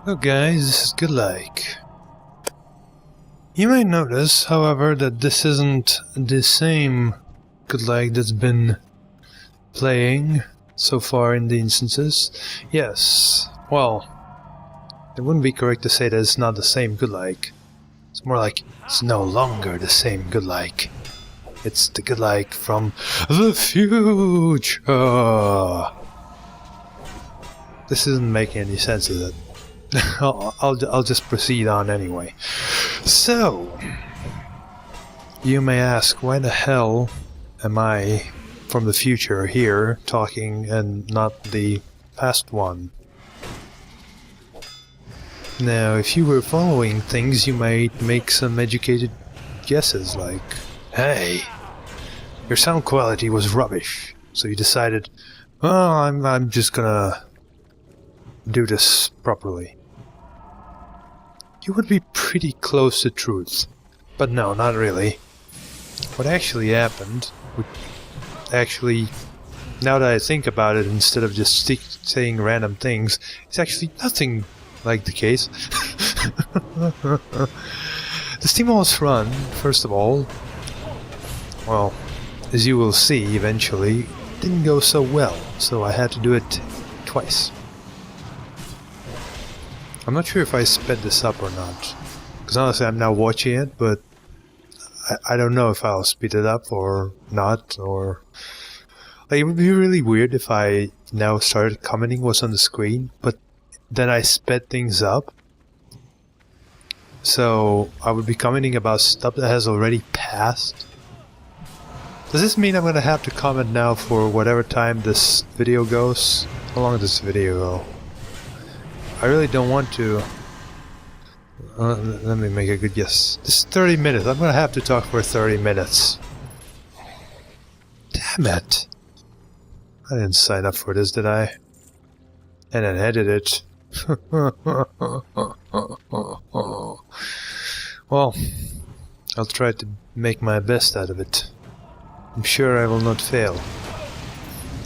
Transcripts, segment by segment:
Hello guys, this is Goodlike. You might notice, however, that this isn't the same Goodlike that's been playing so far in the instances. Yes, well, it wouldn't be correct to say that it's not the same Goodlike. It's more like it's no longer the same Goodlike. It's the Goodlike from the future. This isn't making any sense, is it? I'll just proceed on anyway. So, you may ask, why the hell am I from the future here talking and not the past one? Now, if you were following things, you might make some educated guesses like, hey, your sound quality was rubbish, so you decided, well, I'm just gonna do this properly. You would be pretty close to truth, but no, not really. What actually happened, now that I think about it, instead of just saying random things, it's actually nothing like the case. The Steamvault's run, first of all, well, as you will see eventually, didn't go so well, so I had to do it twice. I'm not sure if I sped this up or not, because honestly I'm now watching it, but I don't know if I'll speed it up or not, or... Like, it would be really weird if I now started commenting what's on the screen, but then I sped things up. So I would be commenting about stuff that has already passed. Does this mean I'm going to have to comment now for whatever time this video goes? How long does this video go? I really don't want to... let me make a good guess. This is 30 minutes. I'm going to have to talk for 30 minutes. Damn it. I didn't sign up for this, did I? And then edit it. Well, I'll try to make my best out of it. I'm sure I will not fail.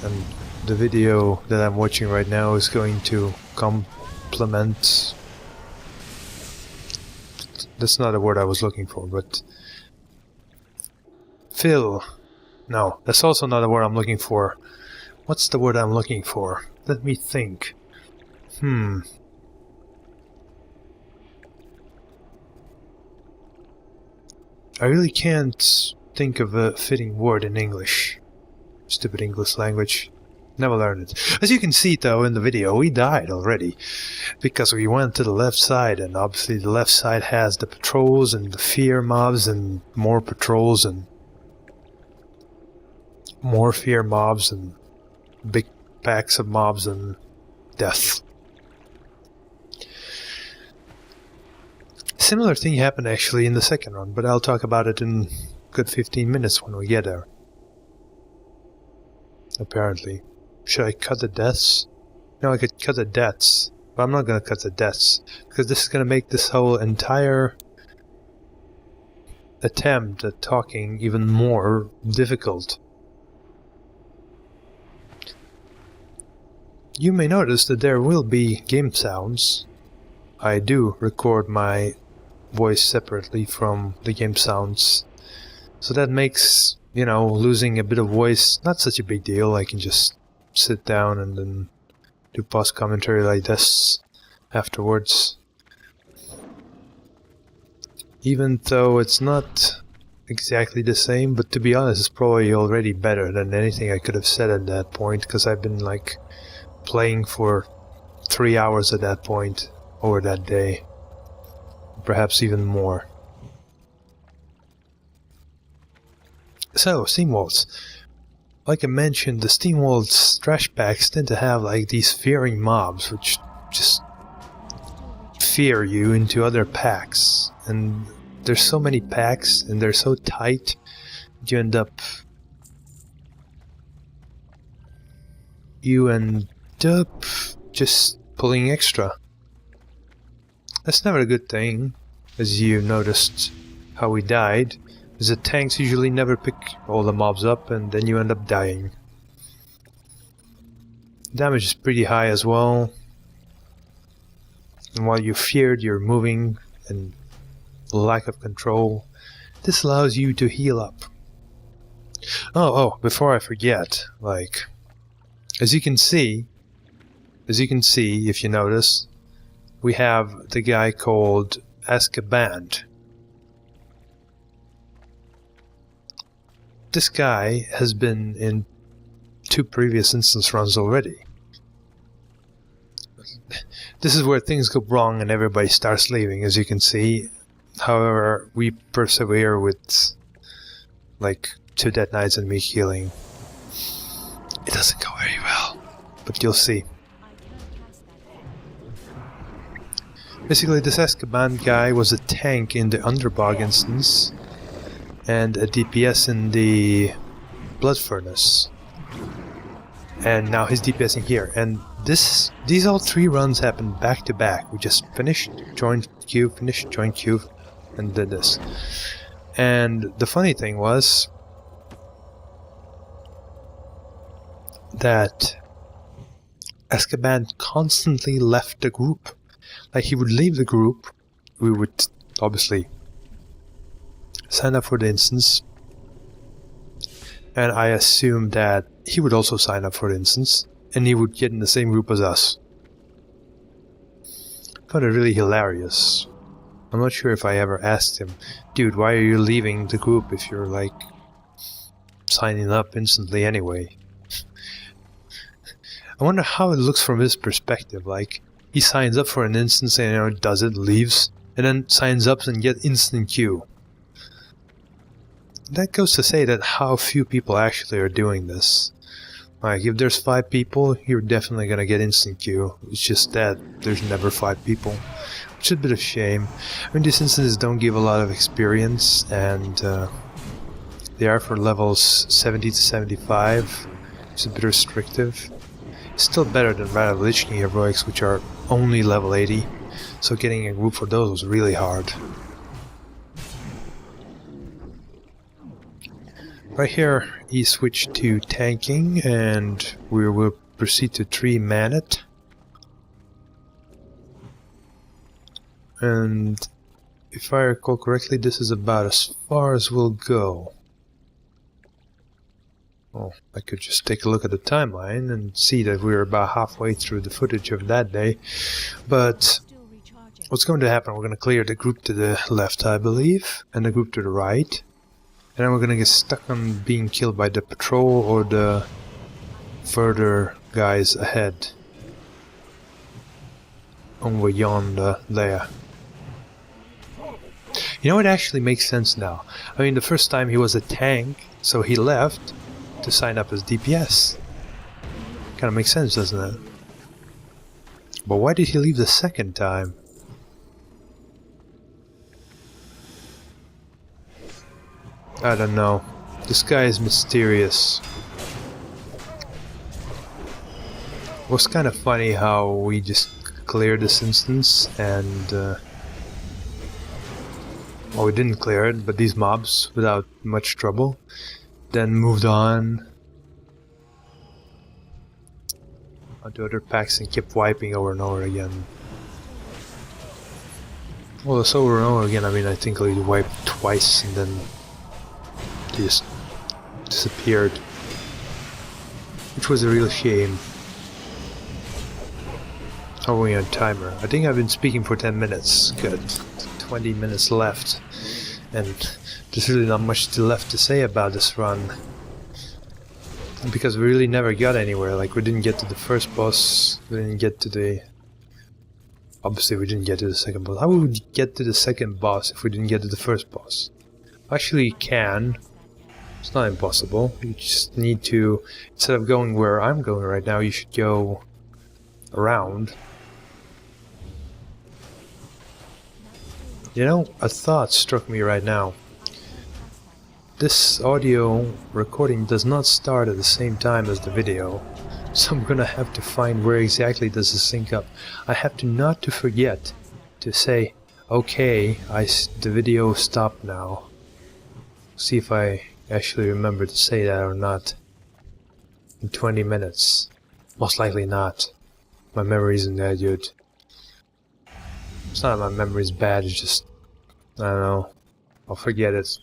And the video that I'm watching right now is going to complement... That's not a word I was looking for, but... Fill. No, that's also not a word I'm looking for. What's the word I'm looking for? Let me think. I really can't think of a fitting word in English. Stupid English language. Never learned it. As you can see though in the video, we died already. Because we went to the left side, and obviously the left side has the patrols and the fear mobs and more patrols and more fear mobs and big packs of mobs and death. Similar thing happened actually in the second run, but I'll talk about it in good 15 minutes when we get there. Apparently. Should I cut the deaths? No, I could cut the deaths, but I'm not going to cut the deaths, because this is going to make this whole entire attempt at talking even more difficult. You may notice that there will be game sounds. I do record my voice separately from the game sounds, so that makes, you know, losing a bit of voice not such a big deal. I can just sit down and then do post commentary like this afterwards. Even though it's not exactly the same, but to be honest, it's probably already better than anything I could have said at that point, because I've been like playing for 3 hours at that point over that day, perhaps even more. So, Steamvaults. Like I mentioned, the Steamvault's trash packs tend to have like these fearing mobs, which just fear you into other packs. And there's so many packs, and they're so tight, that you end up just pulling extra. That's never a good thing, as you noticed how we died. Is that tanks usually never pick all the mobs up, and then you end up dying. Damage is pretty high as well. And while you're feared, you're moving and lack of control. This allows you to heal up. Oh, before I forget, like, as you can see, if you notice, we have the guy called Azkaban. This guy has been in 2 previous instance runs already. This is where things go wrong and everybody starts leaving, as you can see. However, we persevere with like 2 dead knights and me healing. It doesn't go very well, but you'll see. Basically, this Azkaban guy was a tank in the Underbog instance and a DPS in the Blood Furnace. And now he's DPSing here. And these all 3 runs happened back to back. We just finished, joined queue, finished, joined queue, and did this. And the funny thing was that Azkaban constantly left the group. Like, he would leave the group, we would obviously sign up for the instance, and I assumed that he would also sign up for the instance, and he would get in the same group as us. I found it really hilarious. I'm not sure if I ever asked him, dude, why are you leaving the group if you're like signing up instantly anyway? I wonder how it looks from his perspective. Like, he signs up for an instance and, you know, does it, leaves, and then signs up and gets instant queue. That goes to say that how few people actually are doing this. Like, if there's 5 people, you're definitely gonna get instant queue. It's just that there's never 5 people, which is a bit of a shame. I mean, these instances don't give a lot of experience, and they are for levels 70 to 75. It's a bit restrictive. It's still better than RaiderZ heroics, which are only level 80. So getting a group for those was really hard. Right here, he switched to tanking, and we will proceed to 3-man it. And if I recall correctly, this is about as far as we'll go. Well, I could just take a look at the timeline and see that we're about halfway through the footage of that day. But what's going to happen, we're going to clear the group to the left, I believe, and the group to the right. And then we're going to get stuck on being killed by the patrol or the further guys ahead. Over yonder, there. You know, it actually makes sense now. I mean, the first time he was a tank, so he left to sign up as DPS. Kind of makes sense, doesn't it? But why did he leave the second time? I don't know. This guy is mysterious. It was kind of funny how we just cleared this instance and well, we didn't clear it, but these mobs without much trouble. Then moved on onto other packs and kept wiping over and over again. Well, it's over and over again. I mean, I think we wiped twice and then just disappeared, which was a real shame. How are we on timer? I think I've been speaking for 10 minutes. Good. 20 minutes left, and there's really not much left to say about this run, because we really never got anywhere. Like, we didn't get to the first boss, we didn't get to the... Obviously we didn't get to the second boss. How would we get to the second boss if we didn't get to the first boss? Actually, you can. It's not impossible. You just need to, instead of going where I'm going right now, you should go around. You know, a thought struck me right now. This audio recording does not start at the same time as the video, so I'm gonna have to find where exactly does this sync up. I have to not to forget to say, okay, the video stopped now. See if I actually remember to say that or not. In 20 minutes. Most likely not. My memory isn't that good. It's not that my memory's bad, it's just, I don't know, I'll forget it.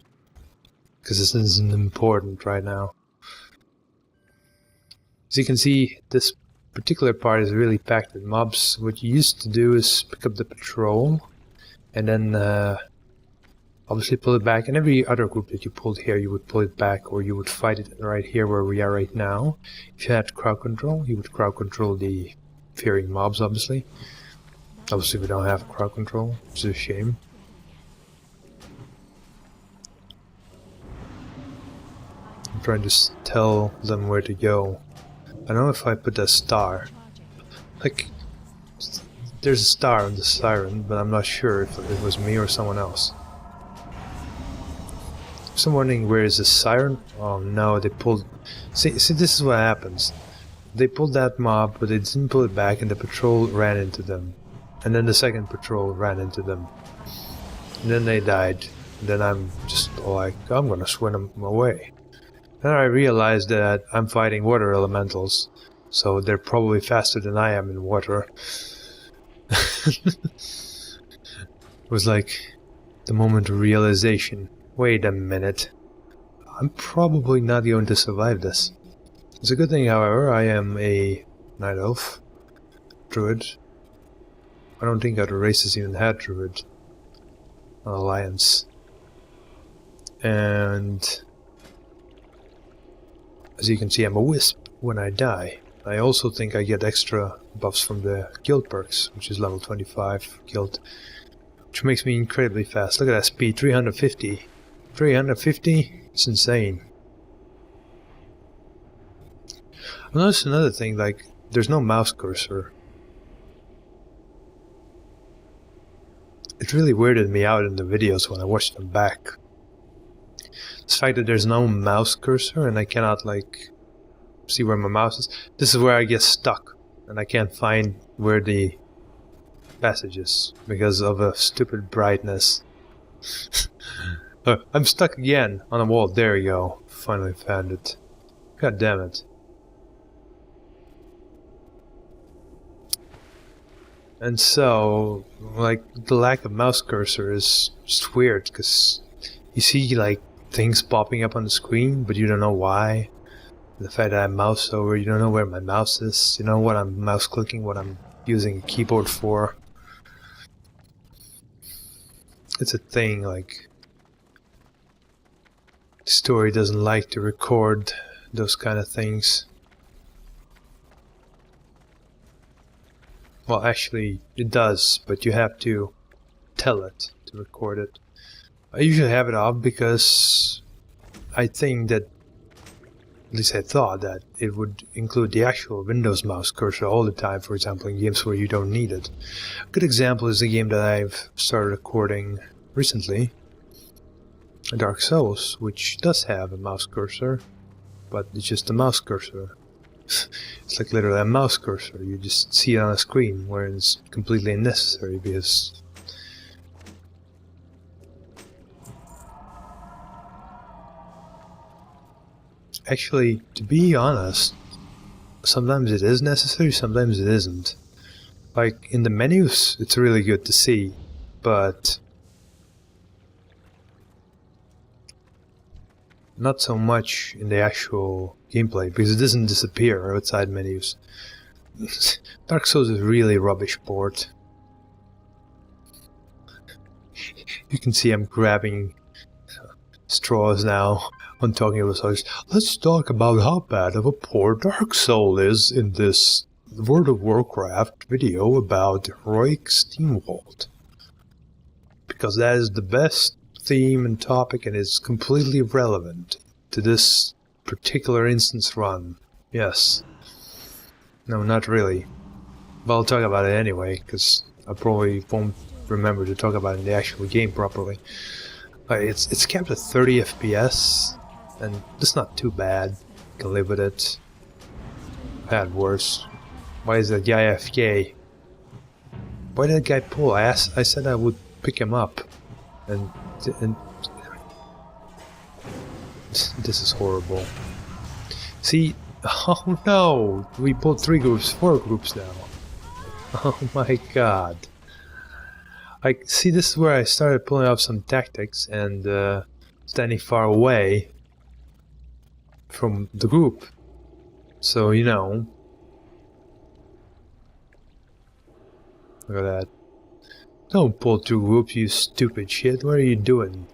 Because this isn't important right now. As you can see, this particular part is really packed with mobs. What you used to do is pick up the patrol, and then obviously pull it back. And every other group that you pulled here, you would pull it back, or you would fight it right here where we are right now. If you had crowd control, you would crowd control the fearing mobs, obviously. Obviously we don't have crowd control, which is a shame. I'm trying to tell them where to go. I don't know if I put a star. Like, there's a star on the siren, but I'm not sure if it was me or someone else. So I'm wondering, where is the siren? Oh no, they pulled... See, this is what happens. They pulled that mob, but they didn't pull it back, and the patrol ran into them. And then the second patrol ran into them. And then they died. And then I'm just like, I'm gonna swim them away. Then I realized that I'm fighting water elementals, so they're probably faster than I am in water. It was like the moment of realization. Wait a minute. I'm probably not going to survive this. It's a good thing, however, I am a night elf, druid. I don't think other races even had druid on Alliance. And as you can see, I'm a wisp when I die. I also think I get extra buffs from the guild perks, which is level 25 guild, which makes me incredibly fast. Look at that speed, 350. 350? It's insane. I noticed another thing, like, there's no mouse cursor. It really weirded me out in the videos when I watched them back. The fact that there's no mouse cursor and I cannot, like, see where my mouse is. This is where I get stuck and I can't find where the passage is because of a stupid brightness. I'm stuck again on a wall. There you go. Finally found it. God damn it. And so, like, the lack of mouse cursor is just weird because you see, like, things popping up on the screen, but you don't know why. The fact that I mouse over, you don't know where my mouse is, you know what I'm mouse clicking, what I'm using a keyboard for. It's a thing, like, the story doesn't like to record those kind of things. Well, actually, it does, but you have to tell it to record it. I usually have it off because I think that, at least I thought that it would include the actual Windows mouse cursor all the time, for example, in games where you don't need it. A good example is a game that I've started recording recently, Dark Souls, which does have a mouse cursor, but it's just a mouse cursor. It's like literally a mouse cursor, you just see it on a screen where it's completely unnecessary because actually, to be honest, sometimes it is necessary, sometimes it isn't. Like, in the menus, it's really good to see, but not so much in the actual gameplay, because it doesn't disappear outside menus. Dark Souls is really rubbish port. You can see I'm grabbing straws now on talking about Souls. Let's talk about how bad of a port Dark Souls is in this World of Warcraft video about heroic Steamvault. Because that is the best theme and topic and it's completely relevant to this particular instance run. Yes. No, not really. But I'll talk about it anyway, because I probably won't remember to talk about it in the actual game properly. It's capped at 30 FPS, and that's not too bad. You can live with it. I had worse. Why is that guy AFK? Why did that guy pull? I said I would pick him up, and this is horrible. See, oh no, we pulled 3 groups, 4 groups now. Oh my god. Like, see, this is where I started pulling off some tactics and standing far away from the group. So, you know. Look at that. Don't pull through groups, you stupid shit. What are you doing?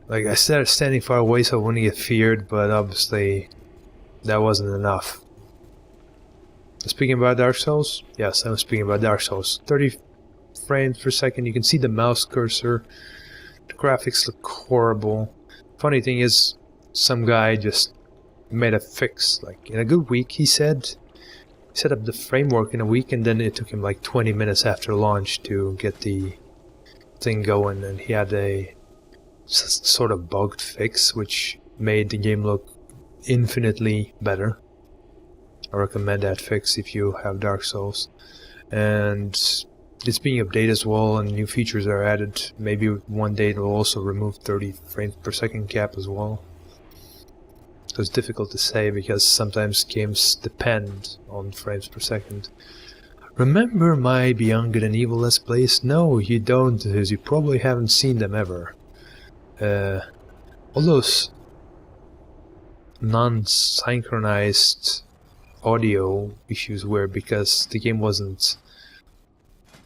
Like, I started standing far away so I wouldn't get feared, but obviously that wasn't enough. Speaking about Dark Souls? Yes, I'm speaking about Dark Souls. 30 frames per second, you can see the mouse cursor. The graphics look horrible. Funny thing is, some guy just made a fix, like in a good week, he said. He set up the framework in a week, and then it took him like 20 minutes after launch to get the thing going, and he had a sort of bugged fix which made the game look infinitely better. I recommend that fix if you have Dark Souls. And it's being updated as well, and new features are added. Maybe one day it'll also remove 30 frames per second cap as well. So it's difficult to say because sometimes games depend on frames per second. Remember my Beyond Good and Evil Let's Plays? No, you don't, because you probably haven't seen them ever. All those non-synchronized audio issues were because the game wasn't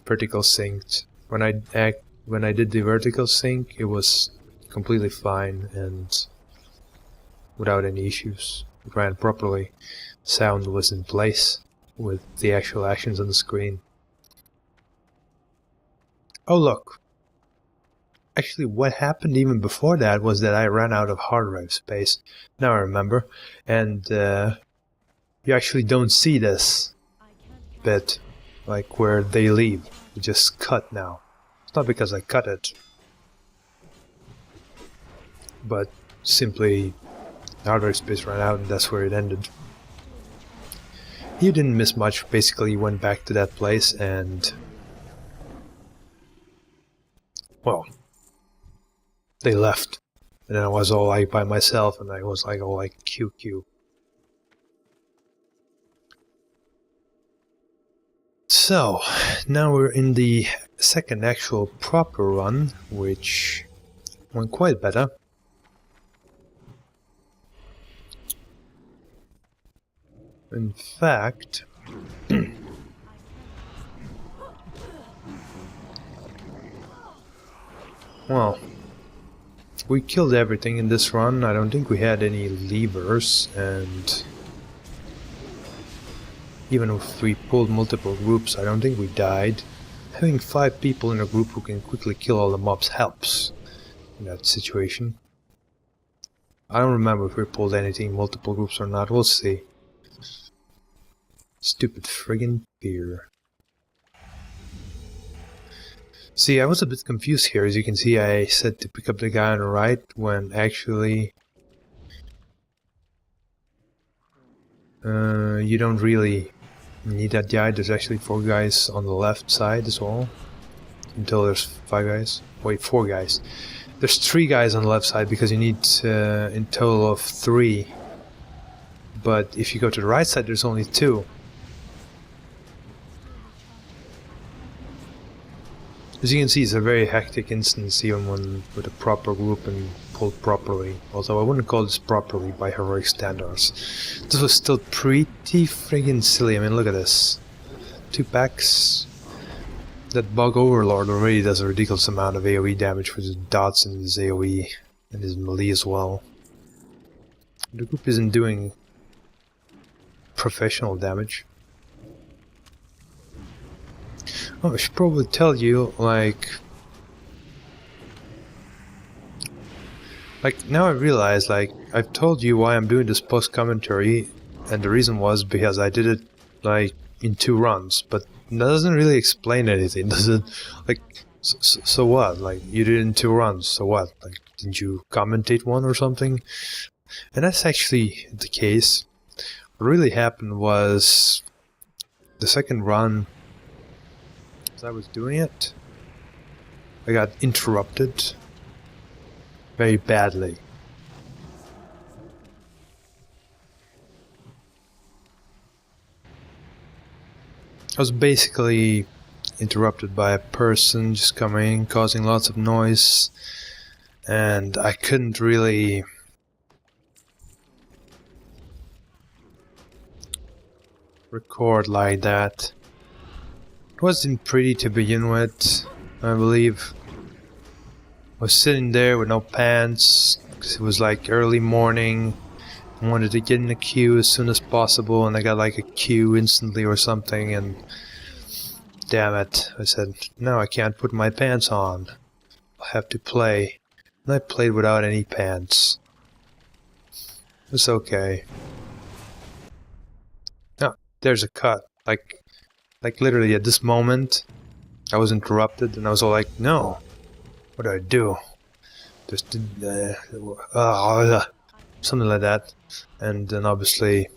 vertical synced. When I did the vertical sync, it was completely fine and without any issues. It ran properly. Sound was in place with the actual actions on the screen. Oh look. Actually, what happened even before that was that I ran out of hard drive space. Now I remember. And you actually don't see this bit, like where they leave. It just cut now. It's not because I cut it, but simply hard drive space ran out and that's where it ended. You didn't miss much. Basically, you went back to that place and, well, they left. And then I was all like by myself and I was like all like QQ. So, now we're in the second actual proper run, which went quite better. In fact, well, we killed everything in this run. I don't think we had any levers, and even if we pulled multiple groups, I don't think we died. Having 5 people in a group who can quickly kill all the mobs helps in that situation. I don't remember if we pulled anything multiple groups or not. We'll see. Stupid friggin' beer. See, I was a bit confused here. As you can see, I said to pick up the guy on the right when actually you don't really need that guy. There's actually 4 guys on the left side as well. Until there's 5 guys. Wait, 4 guys. There's 3 guys on the left side because you need in total of 3. But if you go to the right side, there's only 2. As you can see, it's a very hectic instance even when with a proper group and pulled properly. Although I wouldn't call this properly by heroic standards. This was still pretty friggin' silly. I mean, look at this. 2 packs. That bug overlord already does a ridiculous amount of AoE damage with his dots and his AoE and his melee as well. The group isn't doing professional damage. Oh, I should probably tell you, like now I realize, like, I've told you why I'm doing this post commentary, and the reason was because I did it like in 2 runs, but that doesn't really explain anything, does it? Like, so what? Like, you did it in 2 runs, so what? Like, didn't you commentate one or something? And that's actually the case. What really happened was the second run, as I was doing it, I got interrupted very badly. I was basically interrupted by a person just coming in, causing lots of noise, and I couldn't really record like that. It wasn't pretty to begin with, I believe. I was sitting there with no pants, because it was like early morning. I wanted to get in the queue as soon as possible, and I got like a queue instantly or something, and damn it, I said, no, I can't put my pants on. I'll have to play. And I played without any pants. It's okay. Oh, there's a cut. Like literally at this moment, I was interrupted, and I was all like, no, what do I do? Just something like that. And then obviously,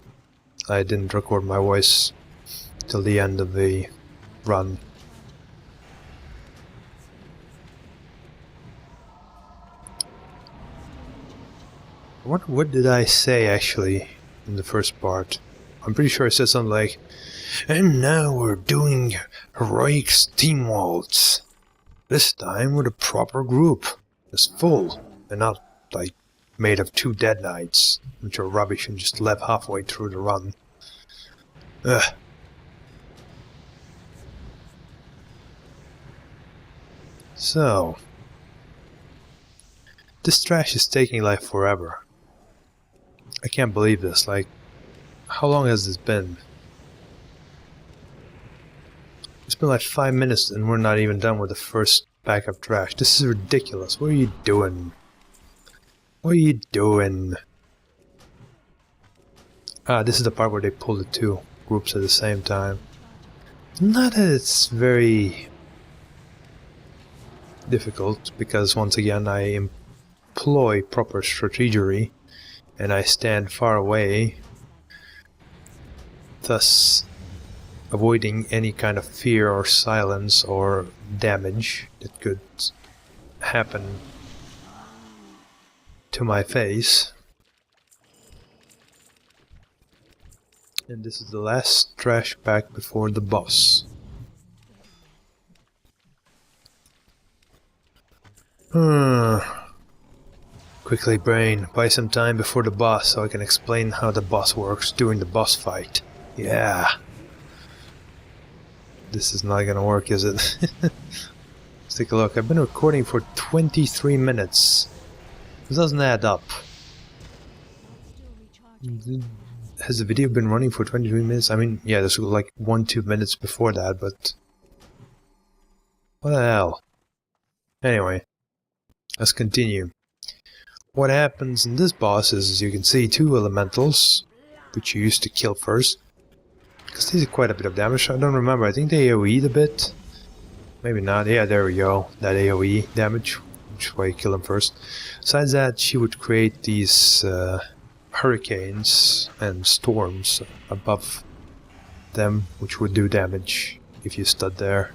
I didn't record my voice till the end of the run. What did I say actually in the first part? I'm pretty sure I said something like, and now we're doing heroic Steamvaults. This time with a proper group. It's full, and not like made of 2 dead knights, which are rubbish and just left halfway through the run. Ugh. So, this trash is taking like forever. I can't believe this. Like, how long has this been? It's been like 5 minutes and we're not even done with the first pack of trash. This is ridiculous. What are you doing? What are you doing? Ah, this is the part where they pull the 2 groups at the same time. Not that it's very difficult, because once again I employ proper strategy and I stand far away, thus avoiding any kind of fear or silence or damage that could happen to my face. And this is the last trash pack before the boss. Quickly, brain, buy some time before the boss so I can explain how the boss works during the boss fight. Yeah. This is not gonna work, is it? Let's take a look. I've been recording for 23 minutes. This doesn't add up. Has the video been running for 23 minutes? I mean, yeah, there's like 1-2 minutes before that, but... what the hell? Anyway, let's continue. What happens in this boss is, as you can see, 2 elementals, which you used to kill first. Because they did quite a bit of damage. I don't remember. I think they AoE'd a bit. Maybe not. Yeah, there we go. That AoE damage, which is why you kill them first. Besides that, she would create these hurricanes and storms above them, which would do damage if you stood there.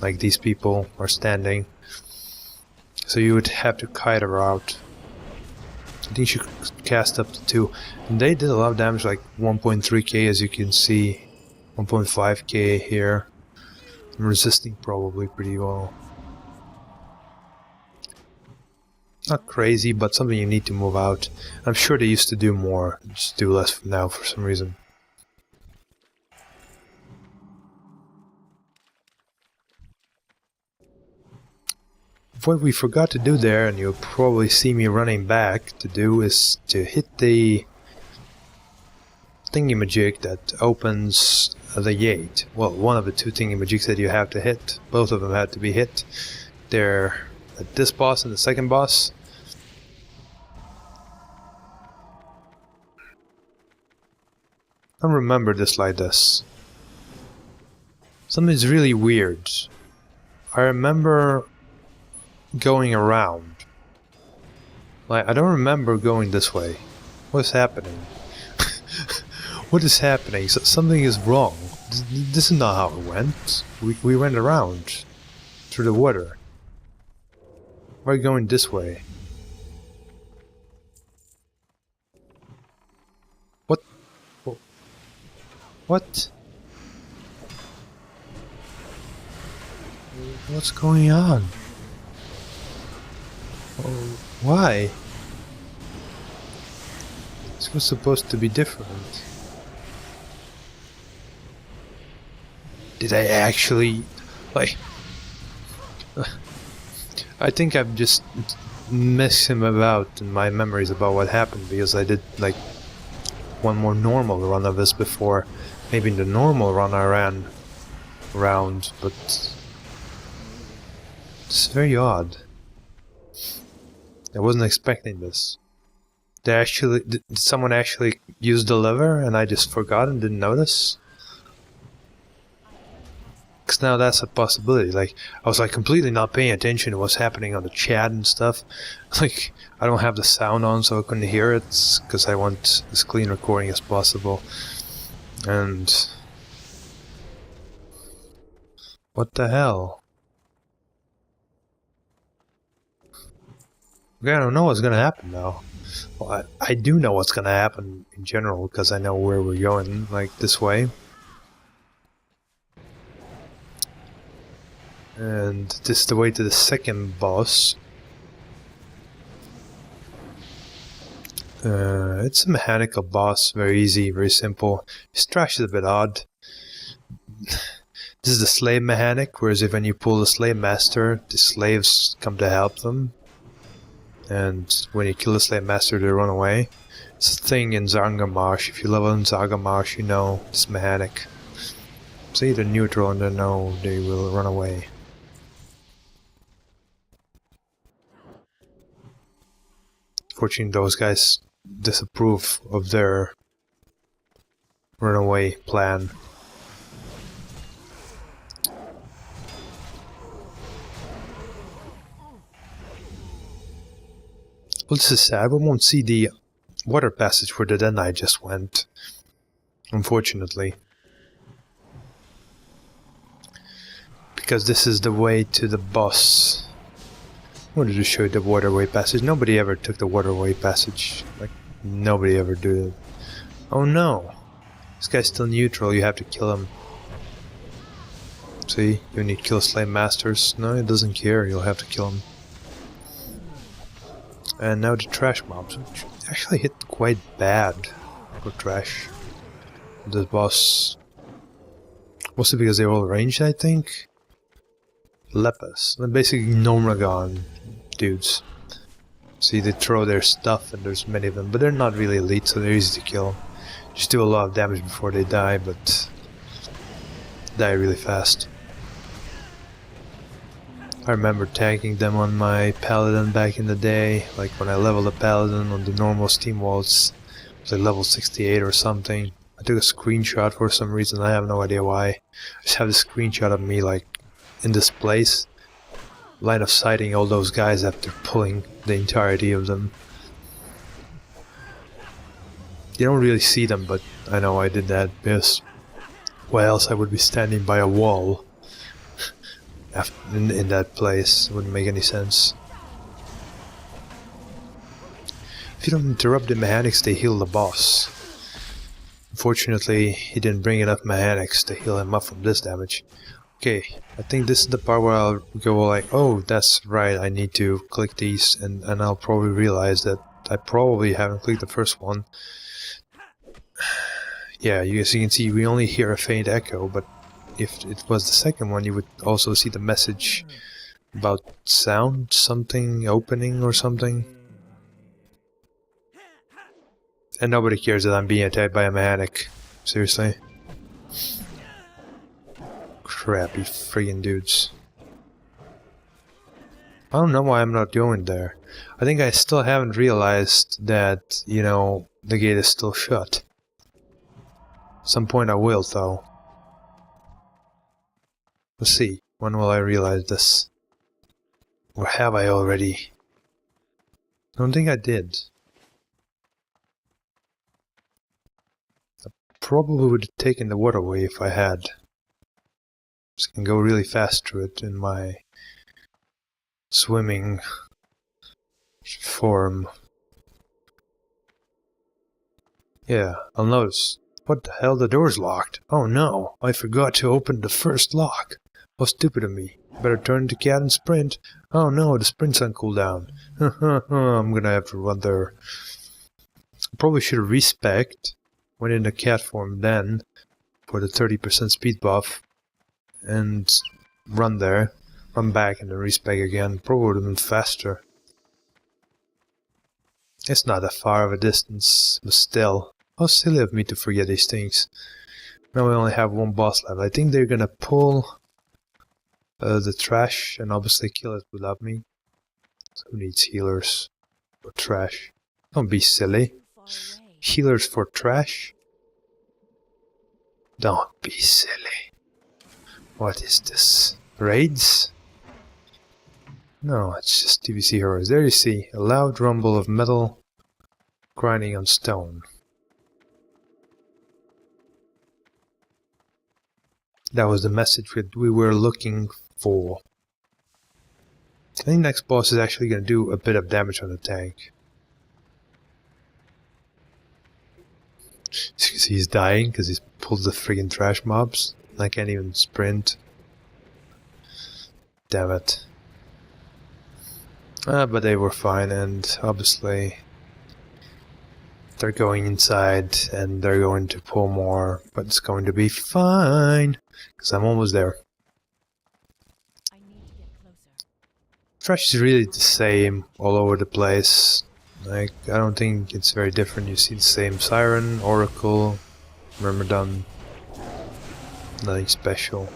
Like these people are standing. So you would have to kite her out. I think she could cast up to 2. And they did a lot of damage, like 1.3k as you can see. 1.5k here. I'm resisting probably pretty well. Not crazy, but something you need to move out. I'm sure they used to do more. Just do less now for some reason. What we forgot to do there, and you'll probably see me running back to do, is to hit the thingy-majig that opens the gate. Well, one of the 2 thingy-majigs that you have to hit. Both of them have to be hit. They're at this boss and the second boss. I remember this like this. Something's really weird. I remember going around. Like, I don't remember going this way. What's happening? What is happening? Something is wrong. This is not how it went. We went around through the water. We're going this way. What? What? What's going on? Oh, why? This was supposed to be different. Did I actually... like... I think I've just messing about in my memories about what happened because I did like one more normal run of this before. Maybe in the normal run I ran around, but it's very odd. I wasn't expecting this. Did someone actually use the lever and I just forgot and didn't notice? Because now that's a possibility. Like, I was like completely not paying attention to what's happening on the chat and stuff. Like, I don't have the sound on so I couldn't hear it because I want as clean recording as possible. And what the hell? Okay, I don't know what's gonna happen now. Well, I do know what's gonna happen in general because I know where we're going, like this way. And this is the way to the second boss. It's a mechanical boss, very easy, very simple. His trash is a bit odd. This is the slave mechanic, whereas if when you pull the slave master, the slaves come to help them. And when you kill the slave master, they run away. It's a thing in Zargamarsh. If you level in Zargamarsh, you know this mechanic. It's either neutral and then no, they will run away. Fortunately, those guys disapprove of their runaway plan. Well, this is sad. We won't see the water passage where the Den Knight just went. Unfortunately. Because this is the way to the boss. I wanted to show you the waterway passage. Nobody ever took the waterway passage. Like, nobody ever did it. Oh no! This guy's still neutral, you have to kill him. See? You need to kill slave masters. No, he doesn't care, you'll have to kill him. And now the trash mobs, which actually hit quite bad for trash. This boss... mostly because they're all ranged, I think? Lepus. They're basically Gnomegon dudes. See, they throw their stuff and there's many of them, but they're not really elite, so they're easy to kill. Just do a lot of damage before they die, but die really fast. I remember tagging them on my paladin back in the day, like when I leveled a paladin on the normal Steamvaults. It was like level 68 or something. I took a screenshot for some reason, I have no idea why. I just have this screenshot of me like in this place, line of sighting all those guys after pulling the entirety of them. You don't really see them, but I know I did that because why else I would be standing by a wall in that place. It wouldn't make any sense. If you don't interrupt the mechanics, they heal the boss. Unfortunately, he didn't bring enough mechanics to heal him up from this damage. Okay, I think this is the part where I'll go like, oh, that's right, I need to click these, and I'll probably realize that I probably haven't clicked the first one. Yeah, as you can see, we only hear a faint echo, but if it was the second one, you would also see the message about sound, something opening or something. And nobody cares that I'm being attacked by a mechanic. Seriously. Crappy friggin' dudes. I don't know why I'm not going there. I think I still haven't realized that, you know, the gate is still shut. Some point I will, though. Let's see. When will I realize this? Or have I already? I don't think I did. I probably would have taken the waterway if I had. Just can go really fast through it in my swimming form. Yeah, I'll notice. What the hell? The door's locked. Oh no, I forgot to open the first lock. How stupid of me. Better turn the cat and sprint. Oh no, the sprint's on cooldown. I'm gonna have to run there. Probably should respect went in the cat form then for the 30% speed buff and run there, run back and then respec again. Probably would have been faster. It's not that far of a distance, but still. How silly of me to forget these things. Now we only have one boss left. I think they're gonna pull the trash and obviously kill it without me. Who needs healers for trash? Don't be silly. Healers for trash? Don't be silly. What is this? Raids? No, it's just TVC heroes. There you see, a loud rumble of metal grinding on stone. That was the message that we were looking for. I think next boss is actually going to do a bit of damage on the tank. As you can see, he's dying because he's pulled the friggin' trash mobs. I can't even sprint. Damn it. But they were fine, and obviously they're going inside and they're going to pull more, but it's going to be fine because I'm almost there. Trash is really the same all over the place. Like, I don't think it's very different. You see the same Siren, Oracle, Myrmidon. Nothing special.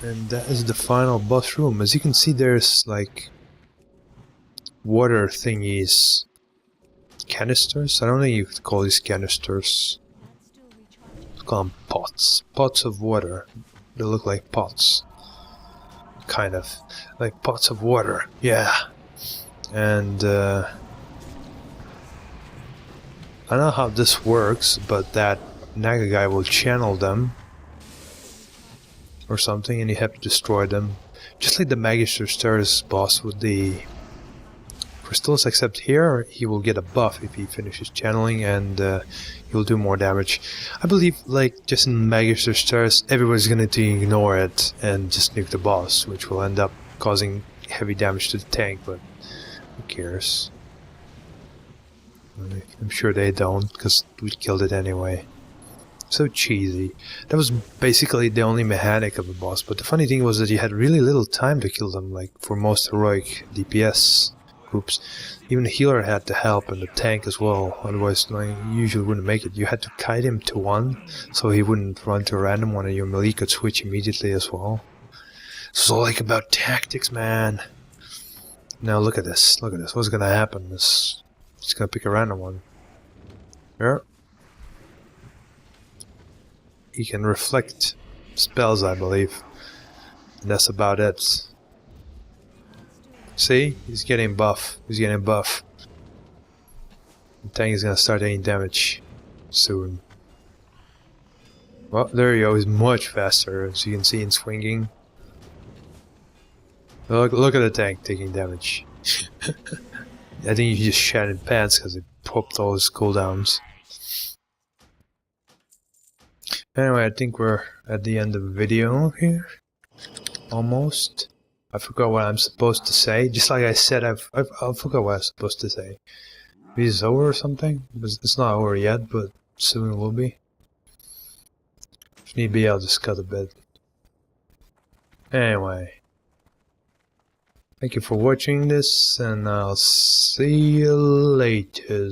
And that is the final boss room. As you can see, there's like water thingies. Canisters? I don't think you could call these canisters. Let's call them pots. Pots of water. They look like pots. Kind of. Like pots of water. Yeah. And I don't know how this works, but that Naga guy will channel them or something, and you have to destroy them. Just like the Magister Stars boss with the crystals, except here he will get a buff if he finishes channeling, and he'll do more damage. I believe, like, just in Magister Stars, everybody's going to ignore it and just nuke the boss, which will end up causing heavy damage to the tank, but who cares? I'm sure they don't, because we killed it anyway. So cheesy. That was basically the only mechanic of the boss, but the funny thing was that you had really little time to kill them, like for most heroic DPS groups. Even the healer had to help, and the tank as well, otherwise like, you usually wouldn't make it. You had to kite him to one, so he wouldn't run to a random one and your melee could switch immediately as well. It's all like about tactics, man. Now look at this, what's gonna happen? It's gonna pick a random one. There. He can reflect spells, I believe. And that's about it. See? He's getting buff. He's getting buff. The tank is gonna start taking damage soon. Well, there you go. He's much faster, as you can see in swinging. Look at the tank taking damage. I think he just shat in pants because it popped all his cooldowns. Anyway, I think we're at the end of the video here. Almost. I forgot what I'm supposed to say. Just like I said, I forgot what I was supposed to say. Maybe it's over or something? It's not over yet, but soon it will be. If need be, I'll just cut a bit. Anyway. Thank you for watching this, and I'll see you later.